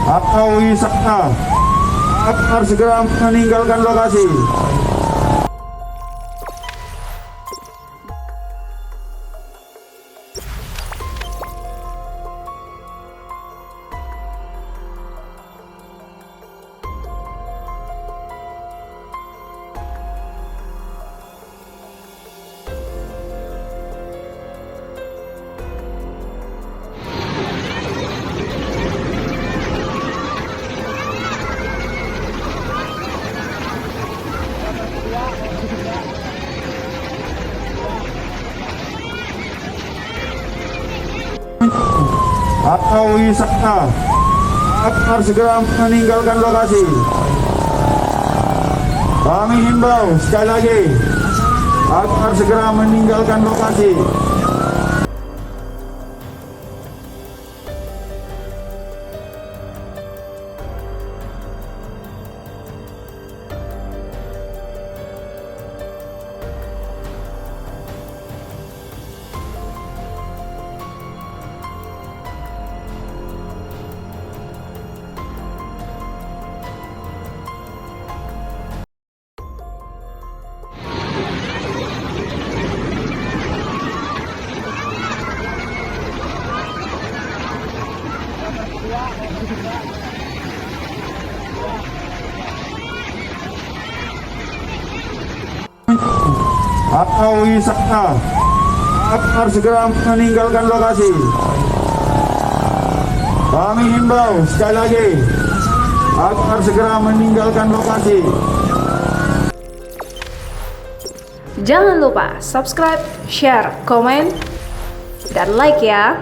atau wisata agar segera meninggalkan lokasi. Atau wisata agar segera meninggalkan lokasi. Kami himbau sekali lagi agar segera meninggalkan lokasi. Atau wisata agar segera meninggalkan lokasi. Kami himbau sekali lagi agar segera meninggalkan lokasi. Jangan lupa subscribe, share, komen, dan like ya.